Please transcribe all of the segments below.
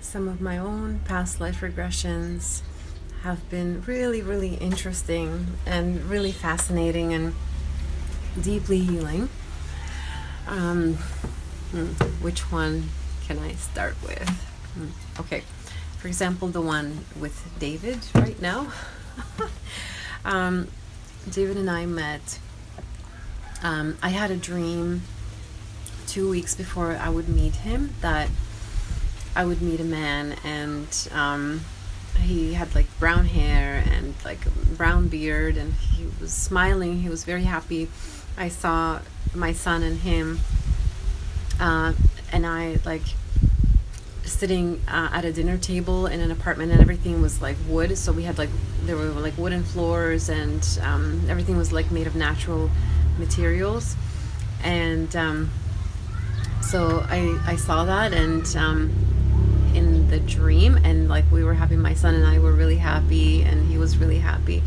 some of my own past life regressions have been really, really interesting and really fascinating and deeply healing. Which one can I start with? Okay, for example, the one with David right now. David and I met. I had a dream 2 weeks before I would meet him that I would meet a man, and he had like brown hair and like brown beard, and he was smiling. He was very happy. I saw my son and him, and I like sitting at a dinner table in an apartment, and everything was like wood. So we had like, there were like wooden floors, and everything was like made of natural materials. And so I saw that, and in the dream, and like we were happy, my son and I were really happy, and he was really happy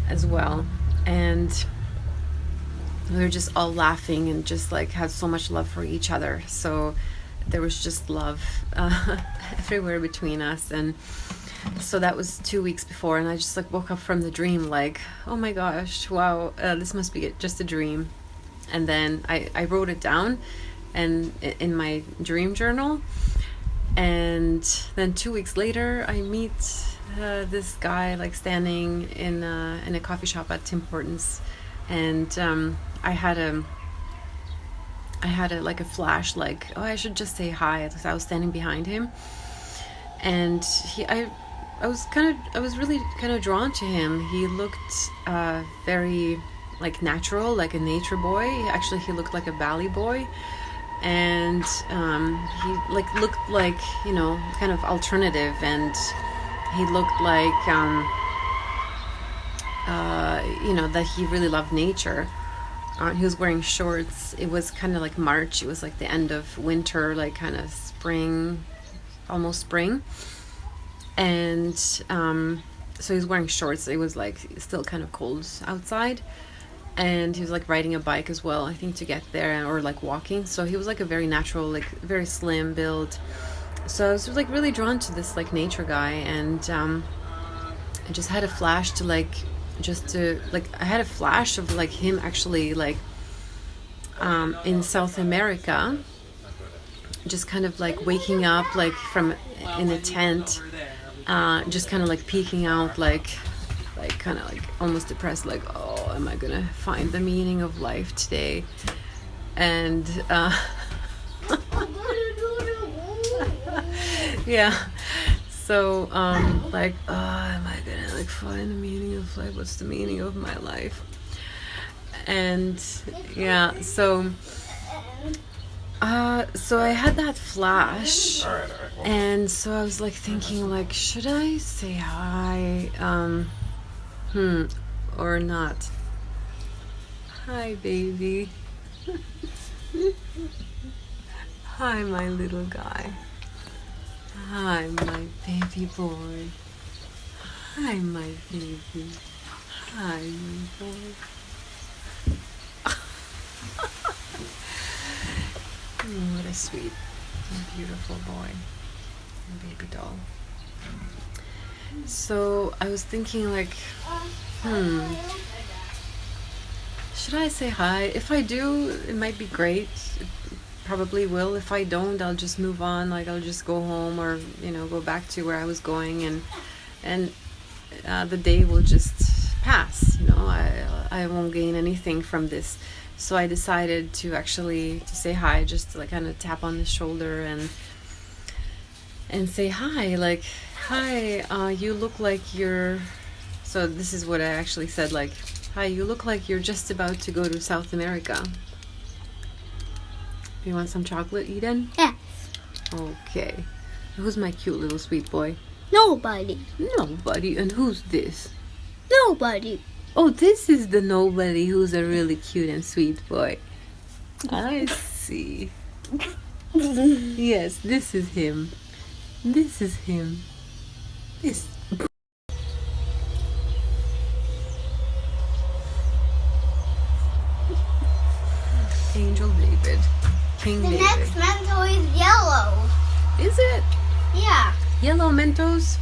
as well, and we were just all laughing and just like had so much love for each other. So there was just love everywhere between us. And so that was 2 weeks before, and I just like woke up from the dream like, oh my gosh, wow, this must be just a dream. And then I wrote it down and in my dream journal. And then 2 weeks later, I meet this guy like standing in a coffee shop at Tim Hortons, and I had a like a flash, like, oh, I should just say hi. I was standing behind him, and I was really kind of drawn to him. He looked very like natural, like a nature boy. Actually, he looked like a valley boy. And he like looked like, you know, kind of alternative, and he looked like you know, that he really loved nature. He was wearing shorts. It was kind of like March. It was like the end of winter, like kind of spring, almost spring. And so he was wearing shorts. It was like still kind of cold outside. And he was like riding a bike as well, I think, to get there, or like walking. So he was like a very natural, like very slim build. So I was like really drawn to this like nature guy, and I just had a flash to like, I had a flash of like him actually like in South America, just kind of like waking up like from in a tent, just kind of like peeking out, like kind of like almost depressed, like, oh, am I gonna find the meaning of life today? And yeah, so like, oh, am I gonna like find the meaning of life? What's the meaning of my life? And yeah, so I had that flash, and so I was like thinking, like, should I say hi or not? Hi, baby. Hi, my little guy. Hi, my baby boy. Hi, my baby. Hi, my boy. What a sweet and beautiful boy and baby doll. So I was thinking, like, should I say hi? If I do, it might be great. It probably will. If I don't, I'll just move on. Like, I'll just go home, or, you know, go back to where I was going, and the day will just pass. You know, I won't gain anything from this. So I decided to say hi, just to like kind of tap on the shoulder and say hi, like, hi, you look like you're, so this is what I actually said, like, hi, you look like you're just about to go to South America. You want some chocolate, Eden? Yes. Okay. Who's my cute little sweet boy? Nobody. Nobody. And who's this? Nobody. Oh, this is the nobody who's a really cute and sweet boy. I see. Yes, this is him. This is him. This. Angel David. King The David. next mantle is yellow. Is it? Yeah. Mentos?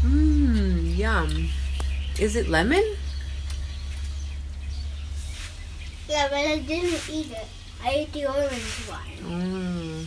Mmm, yum. Is it lemon? Yeah, but I didn't eat it. I ate the orange one. Mm.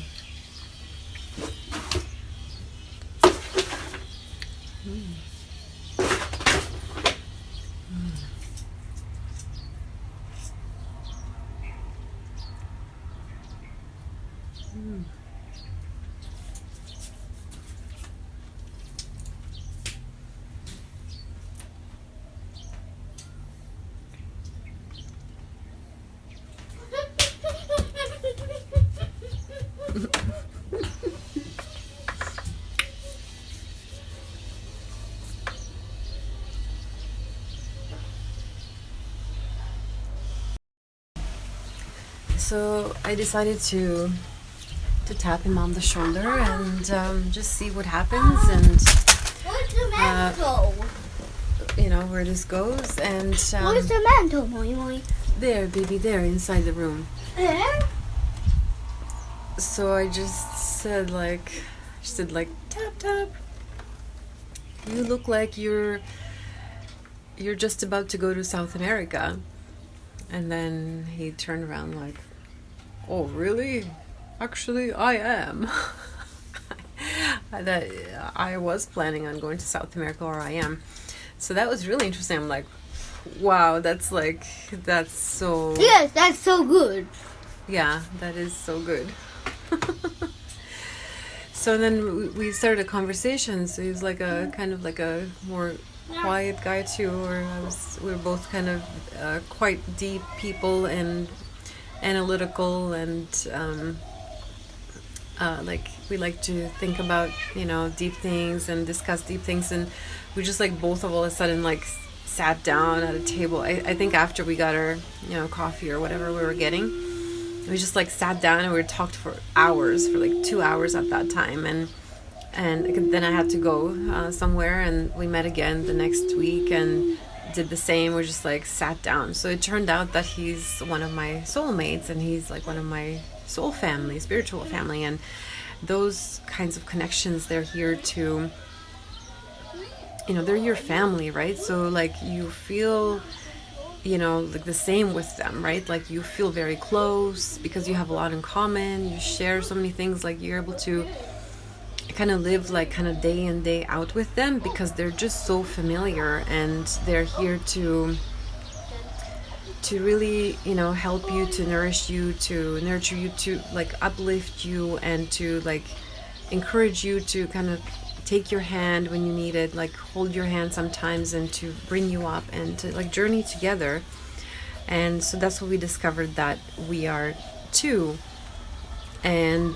So I decided to tap him on the shoulder and just see what happens and Where's the mantle? Where this goes. And Where's the mantle, Moi Moi? there, baby, there inside the room. There? So I just said like tap tap. You look like you're just about to go to South America. And then he turned around like, oh really? Actually, I am. That I was planning on going to South America, or I am. So that was really interesting. I'm like, wow, that's so... Yes, that's so good. Yeah, that is so good. So then we started a conversation. So he was like a kind of like a more quiet guy too, or we were both kind of quite deep people and analytical and like we like to think about deep things and discuss deep things, and we just like both of all of a sudden like sat down at a table. I think after we got our coffee or whatever we were getting, we just like sat down and we talked for hours, for like 2 hours at that time, and then I had to go somewhere, and we met again the next week and did the same. We just like sat down. So it turned out that he's one of my soulmates, and he's like one of my soul family, spiritual family, and those kinds of connections, they're here to, they're your family, right? So like you feel like the same with them, right? Like you feel very close because you have a lot in common. You share so many things. Like you're able to kind of live like kind of day in day out with them because they're just so familiar, and they're here to really help you, to nourish you, to nurture you, to like uplift you, and to like encourage you, to kind of take your hand when you need it, like hold your hand sometimes, and to bring you up, and to like journey together. And so that's what we discovered that we are too. And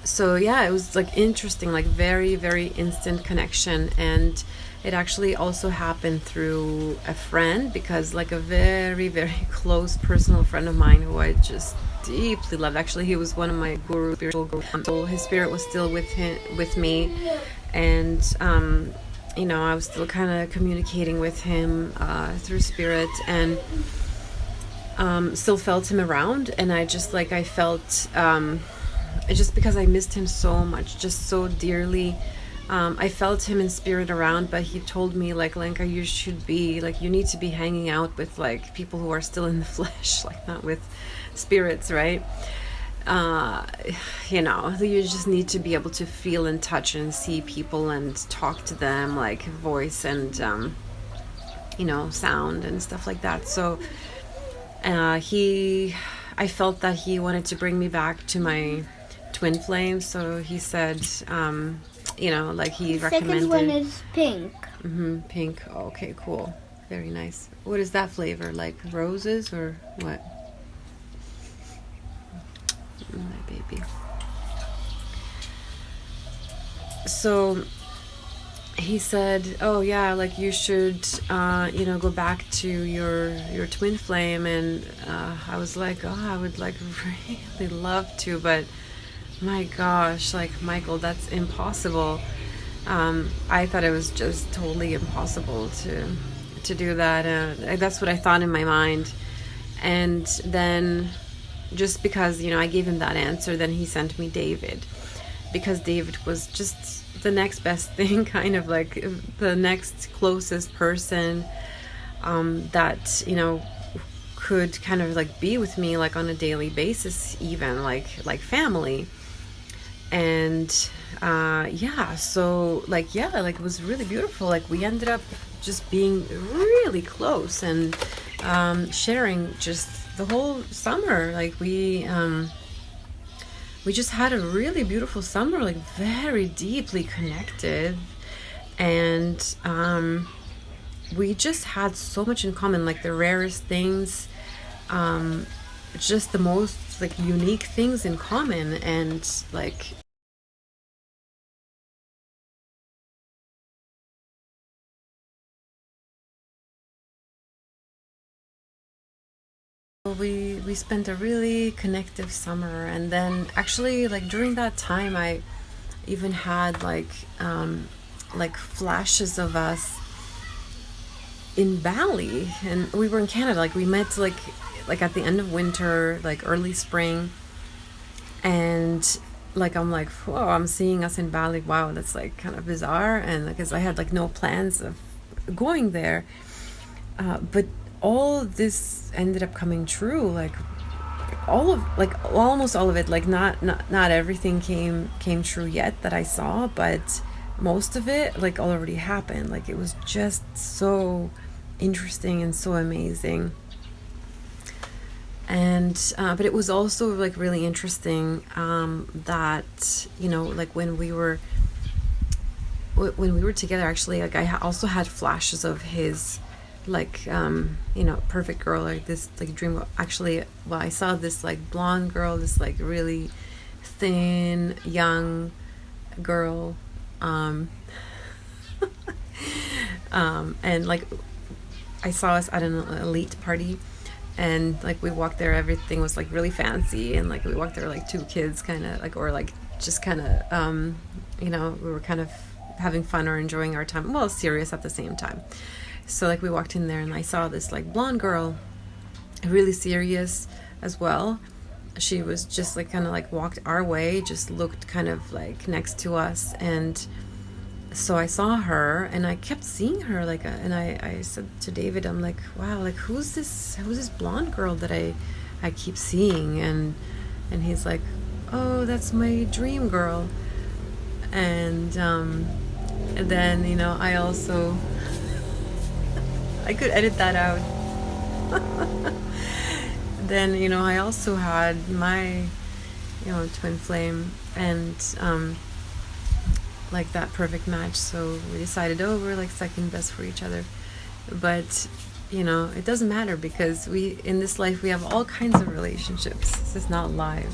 so yeah, it was like interesting, like very, very instant connection. And it actually also happened through a friend, because like a very, very close personal friend of mine who I just deeply loved. Actually, he was one of my spiritual gurus. His spirit was still with me, and I was still kind of communicating with him through spirit, and still felt him around. And I felt just because I missed him so much, just so dearly. I felt him in spirit around, but he told me like, Lenka, you need to be hanging out with like people who are still in the flesh, like not with spirits, right? You just need to be able to feel and touch and see people and talk to them, like voice and sound and stuff like that. So I felt that he wanted to bring me back to my twin flame. So he said like he recommended. Second one is pink. Pink. Oh, okay, cool. Very nice. What is that flavor? Like roses or what? My baby. So he said, oh yeah, like you should go back to your twin flame. And I was like, oh, I would like really love to, but my gosh, like Michael, that's impossible. I thought it was just totally impossible to do that. That's what I thought in my mind. And then just because I gave him that answer, then he sent me David. because David was just the next best thing, kind of like the next closest person that, you know, could kind of like be with me like on a daily basis, even like family. And yeah, so like, yeah, like it was really beautiful. Like we ended up just being really close and sharing just the whole summer. Like we just had a really beautiful summer, like very deeply connected. And we just had so much in common, like the rarest things, just the most like unique things in common. And like we spent a really connective summer. And then actually like during that time I even had like flashes of us in Bali, and we were in Canada. Like we met like at the end of winter, like early spring. And like I'm like, whoa, I'm seeing us in Bali. Wow, that's like kind of bizarre. And because I had like no plans of going there, but all this ended up coming true. Like almost all of it. Like not everything came true yet that I saw, but most of it like already happened. Like it was just so interesting and so amazing. And but it was also like really interesting that, you know, like when we were together, actually, like I also had flashes of his like you know, perfect girl, like this like dream. Actually, well, I saw this like blonde girl, this like really thin young girl, and like I saw us at an elite party, and like we walked there, everything was like really fancy, and like we walked there like two kids kind of like, or like just kind of you know, we were kind of having fun or enjoying our time, well, serious at the same time. So like we walked in there and I saw this like blonde girl, really serious as well. She was just like kind of like walked our way, just looked kind of like next to us. And so I saw her and I kept seeing her like, and I said to David, I'm like, wow, like who's this blonde girl that I keep seeing? And he's like, oh, that's my dream girl. And then, you know, I also I could edit that out. Then, you know, I also had my, you know, twin flame, and like that perfect match. So we decided, oh, we're like second best for each other. But, you know, it doesn't matter, because we, in this life, we have all kinds of relationships. This is not live.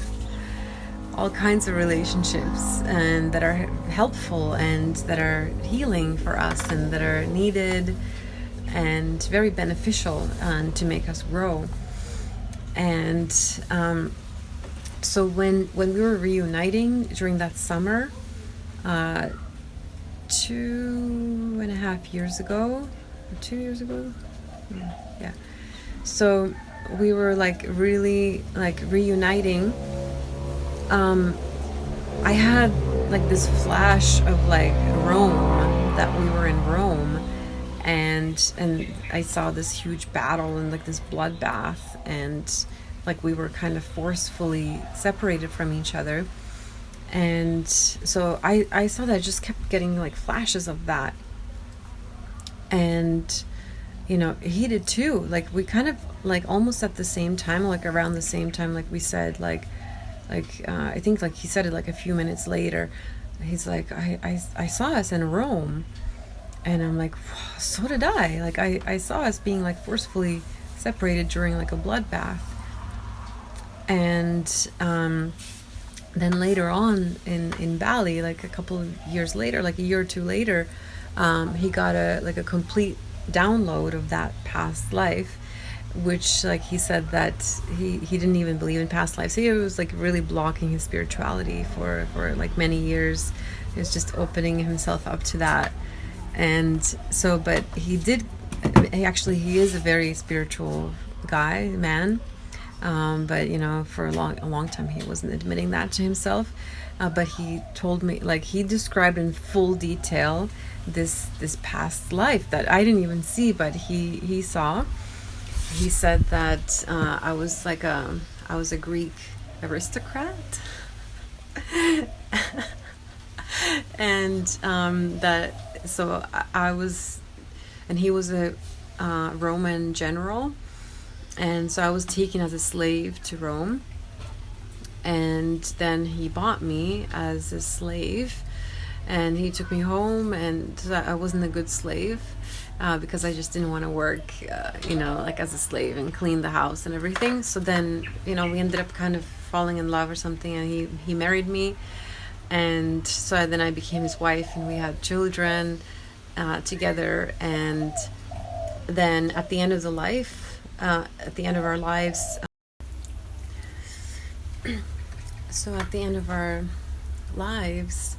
All kinds of relationships, and that are helpful and that are healing for us and that are needed and very beneficial and to make us grow. And so when we were reuniting during that summer, 2.5 years ago, 2 years ago, yeah. So we were like really like reuniting. I had like this flash of like Rome, that we were in Rome, and I saw this huge battle and like this bloodbath, and like we were kind of forcefully separated from each other. And so I saw that, I just kept getting like flashes of that. And, you know, he did too. Like we kind of like almost at the same time, like around the same time, like we said, like I think like he said it like a few minutes later. He's like, I saw us in Rome. And I'm like, so did I. Like I saw us being like forcefully separated during like a bloodbath. And then later on in Bali, like a couple of years later, like a year or two later, he got a complete download of that past life, which like he said that he didn't even believe in past lives. So he was like really blocking his spirituality for like many years. He was just opening himself up to that. And so, but he is a very spiritual man, But you know, for a long time he wasn't admitting that to himself. But he told me, like, he described in full detail this past life that I didn't even see, but he saw. He said that I was a Greek aristocrat, and that so I was, and he was a Roman general, and so I was taken as a slave to Rome, and then he bought me as a slave, and he took me home, and I wasn't a good slave because I just didn't want to work, like as a slave and clean the house and everything. So then, we ended up kind of falling in love or something, and he married me, and so then I became his wife, and we had children together. And then at the end of our lives, so at the end of our lives,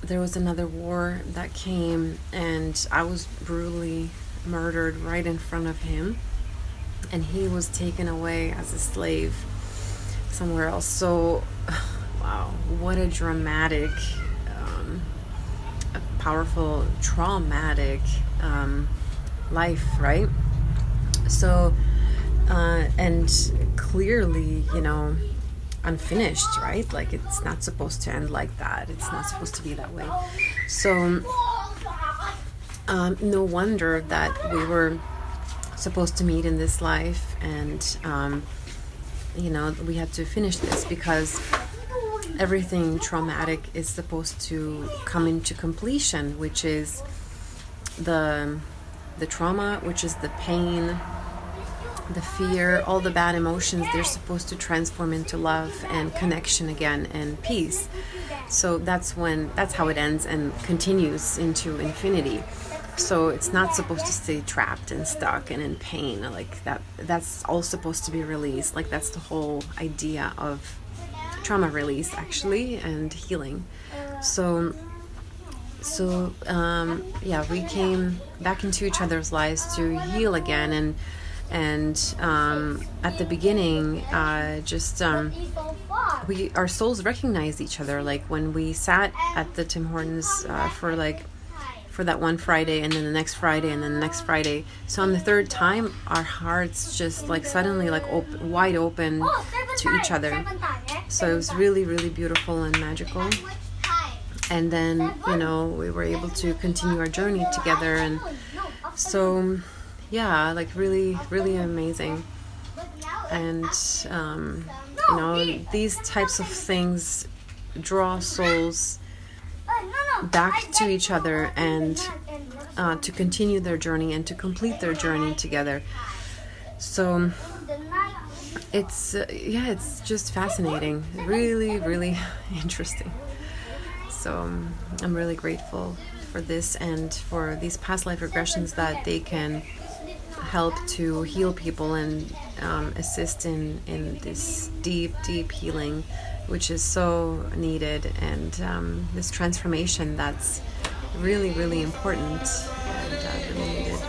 there was another war that came, and I was brutally murdered right in front of him, and he was taken away as a slave somewhere else. So, wow, what a dramatic, a powerful, traumatic life, right? So, and clearly, unfinished, right? Like, it's not supposed to end like that. It's not supposed to be that way. So no wonder that we were supposed to meet in this life, and we had to finish this, because everything traumatic is supposed to come into completion, which is the trauma, which is the pain, the fear, all the bad emotions. They're supposed to transform into love and connection again and peace. So that's how it ends and continues into infinity. So it's not supposed to stay trapped and stuck and in pain like that. That's all supposed to be released. Like, that's the whole idea of trauma release, actually, and healing. So we came back into each other's lives to heal again, and at the beginning, our souls recognized each other. Like, when we sat at the Tim Hortons for that one Friday, and then the next Friday, and then the next Friday. So on the third time, our hearts just suddenly wide open to each other. So it was really, really beautiful and magical. And then, we were able to continue our journey together, and so really, really amazing. And these types of things draw souls back to each other, and to continue their journey and to complete their journey together. So it's just fascinating, really, really interesting. So I'm really grateful for this and for these past life regressions, that they can help to heal people and assist in this deep healing, which is so needed, and this transformation that's really, really important and really needed.